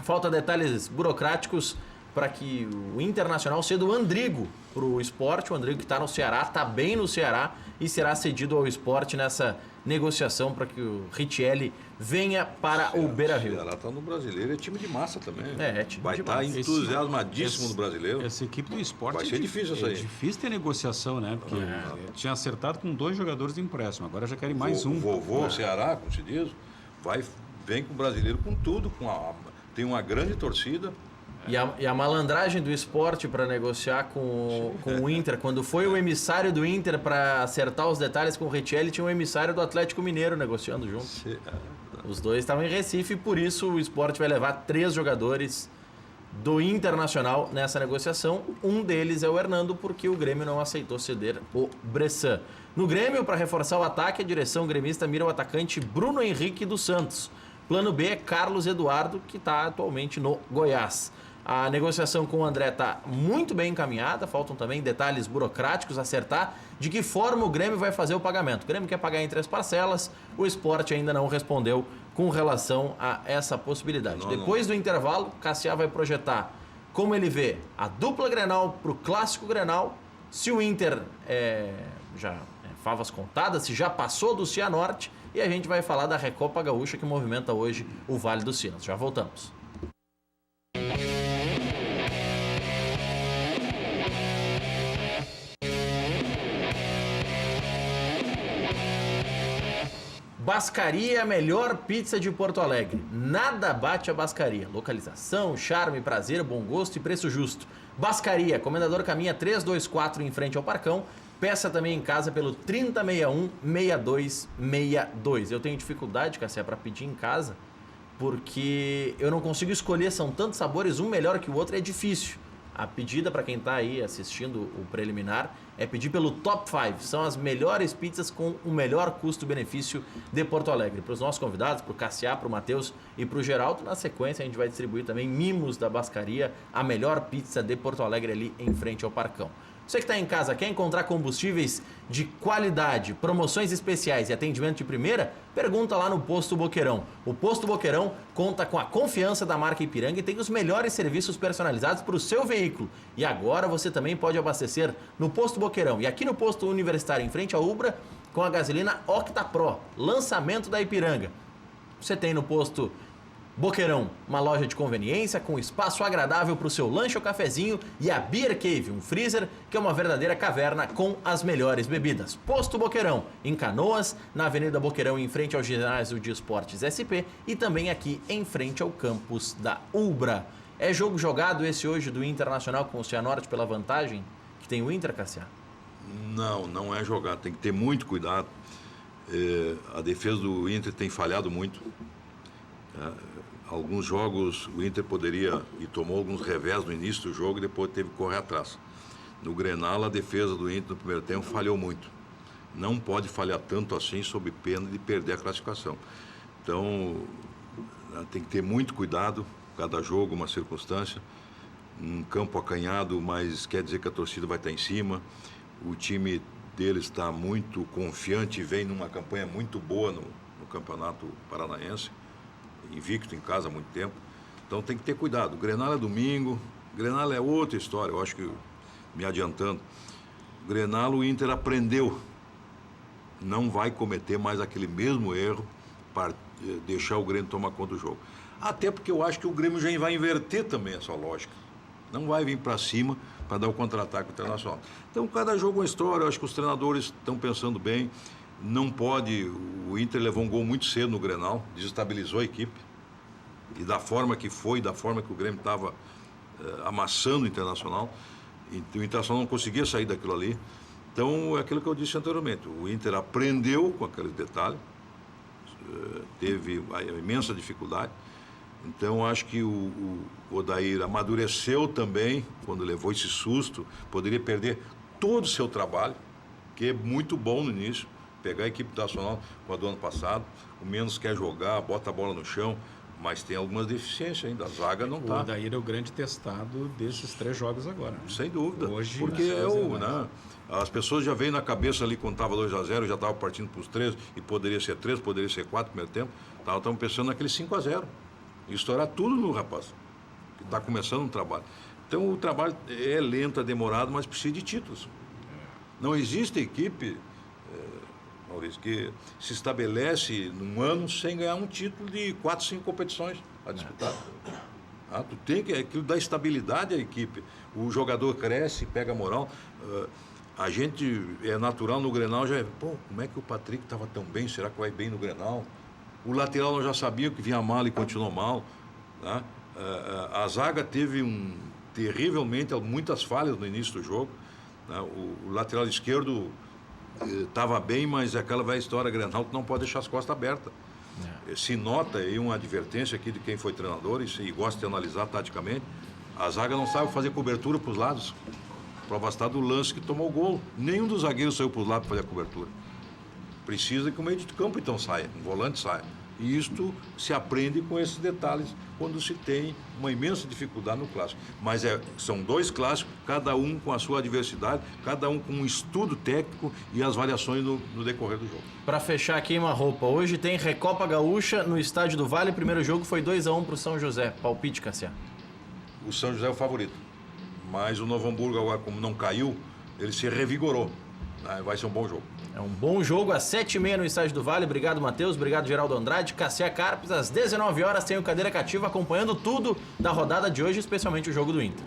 Falta detalhes burocráticos para que o Internacional ceda o Andrigo para o Sport. O Andrigo que está no Ceará, está bem no Ceará e será cedido ao Sport nessa negociação para que o Richelli venha para o Beira-Rio. O Ceará está no Brasileiro, é time de massa também. É time vai de estar massa. entusiasmadíssimo no Brasileiro. Essa equipe do esporte Vai ser difícil essa aí. É difícil ter negociação, né? Porque tinha acertado com 2 jogadores de empréstimo, agora já querem mais um. Vovô, Ceará, como se diz, vem com o Brasileiro com tudo, tem uma grande torcida. E a malandragem do Sport para negociar com o Inter, quando foi o emissário do Inter para acertar os detalhes com o Richelli, tinha um emissário do Atlético Mineiro negociando junto. Os dois estavam em Recife e por isso o Sport vai levar 3 jogadores do Internacional nessa negociação. Um deles é o Hernando, porque o Grêmio não aceitou ceder o Bressan. No Grêmio, para reforçar o ataque, a direção gremista mira o atacante Bruno Henrique dos Santos. Plano B é Carlos Eduardo, que está atualmente no Goiás. A negociação com o André está muito bem encaminhada, faltam também detalhes burocráticos, acertar de que forma o Grêmio vai fazer o pagamento. O Grêmio quer pagar em 3 parcelas, o Sport ainda não respondeu com relação a essa possibilidade. Depois do intervalo, Cassiá vai projetar como ele vê a dupla Grenal para o clássico Grenal, se o Inter favas contadas, se já passou do Cianorte, e a gente vai falar da Recopa Gaúcha que movimenta hoje o Vale dos Sinos. Já voltamos. Bascaria é a melhor pizza de Porto Alegre. Nada bate a Bascaria. Localização, charme, prazer, bom gosto e preço justo. Bascaria, Comendador Caminha 324 em frente ao Parcão. Peça também em casa pelo 3061-6262. Eu tenho dificuldade, Cassiá, para pedir em casa, porque eu não consigo escolher, são tantos sabores, um melhor que o outro, é difícil. A pedida para quem está aí assistindo o preliminar é pedir pelo Top 5. São as melhores pizzas com o melhor custo-benefício de Porto Alegre. Para os nossos convidados, para o Cassiá, para o Matheus e para o Geraldo, na sequência a gente vai distribuir também mimos da Bascaria, a melhor pizza de Porto Alegre ali em frente ao Parcão. Você que está em casa, quer encontrar combustíveis de qualidade, promoções especiais e atendimento de primeira? Pergunta lá no Posto Boqueirão. O Posto Boqueirão conta com a confiança da marca Ipiranga e tem os melhores serviços personalizados para o seu veículo. E agora você também pode abastecer no Posto Boqueirão e aqui no Posto Universitário, em frente à Ubra, com a gasolina Octa Pro, lançamento da Ipiranga. Você tem no Posto Boqueirão, uma loja de conveniência com espaço agradável para o seu lanche ou cafezinho, e a Beer Cave, um freezer que é uma verdadeira caverna com as melhores bebidas. Posto Boqueirão, em Canoas, na Avenida Boqueirão, em frente ao ginásio de esportes SP, e também aqui em frente ao campus da Ubra. É jogo jogado esse hoje do Internacional com o Cianorte pela vantagem que tem o Inter, Cassiá? Não é jogado, tem que ter muito cuidado. A defesa do Inter tem falhado muito. Alguns jogos o Inter poderia e tomou alguns revés no início do jogo e depois teve que correr atrás. No Grenal, a defesa do Inter no primeiro tempo falhou muito. Não pode falhar tanto assim sob pena de perder a classificação. Então, tem que ter muito cuidado, cada jogo, uma circunstância. Um campo acanhado, mas quer dizer que a torcida vai estar em cima. O time deles está muito confiante e vem numa campanha muito boa no Campeonato Paranaense. Invicto em casa há muito tempo, então tem que ter cuidado. O Grenal é domingo, o Grenal é outra história, eu acho que, me adiantando, o Grenal o Inter aprendeu, não vai cometer mais aquele mesmo erro para deixar o Grêmio tomar conta do jogo. Até porque eu acho que o Grêmio já vai inverter também essa lógica, não vai vir para cima para dar o contra-ataque internacional. Então cada jogo é uma história, eu acho que os treinadores estão pensando bem. Não pode, o Inter levou um gol muito cedo no Grenal, desestabilizou a equipe, e da forma que foi, da forma que o Grêmio estava amassando o Internacional, e o Internacional não conseguia sair daquilo ali. Então, é aquilo que eu disse anteriormente, o Inter aprendeu com aqueles detalhes, teve a imensa dificuldade, então acho que o Odair amadureceu também, quando levou esse susto, poderia perder todo o seu trabalho, que é muito bom no início, pegar a equipe nacional com a do ano passado, o menos quer jogar, bota a bola no chão, mas tem algumas deficiências ainda, a zaga não está. O Odair é o grande testado desses 3 jogos agora. Né? Sem dúvida, hoje, porque as pessoas já veem na cabeça ali quando estava 2-0, já estava partindo para os 3, e poderia ser 3, poderia ser 4 no primeiro tempo, estavam pensando naquele 5-0, estourar tudo no rapaz, que está começando um trabalho. Então o trabalho é lento, é demorado, mas precisa de títulos. Não existe equipe, Maurício, que se estabelece num ano sem ganhar um título de 4, 5 competições a disputar. Tu tem que aquilo dá estabilidade à equipe. O jogador cresce, pega moral. A gente é natural no Grenal, como é que o Patrick estava tão bem? Será que vai bem no Grenal? O lateral nós já sabíamos que vinha mal e continuou mal. Tá? A zaga teve terrivelmente muitas falhas no início do jogo. O lateral esquerdo estava bem, mas aquela velha história Grenal, tu não pode deixar as costas abertas. Se nota aí uma advertência aqui de quem foi treinador e gosta de analisar taticamente, a zaga não sabe fazer cobertura para os lados. Prova está do lance que tomou o gol. Nenhum dos zagueiros saiu para os lados para fazer a cobertura. Precisa que o meio de campo então saia, um volante saia. E isto se aprende com esses detalhes quando se tem uma imensa dificuldade no clássico. Mas são 2 clássicos, cada um com a sua adversidade, cada um com um estudo técnico e as variações no decorrer do jogo. Para fechar aqui uma roupa, hoje tem Recopa Gaúcha no Estádio do Vale. O primeiro jogo foi 2-1 para o São José. Palpite, Cassiá. O São José é o favorito. Mas o Novo Hamburgo agora, como não caiu, ele se revigorou. Vai ser um bom jogo. É um bom jogo às 7h30 no Estádio do Vale. Obrigado, Matheus. Obrigado, Geraldo Andrade. Cassiá Carpes, às 19 horas tem o Cadeira Cativa acompanhando tudo da rodada de hoje, especialmente o jogo do Inter.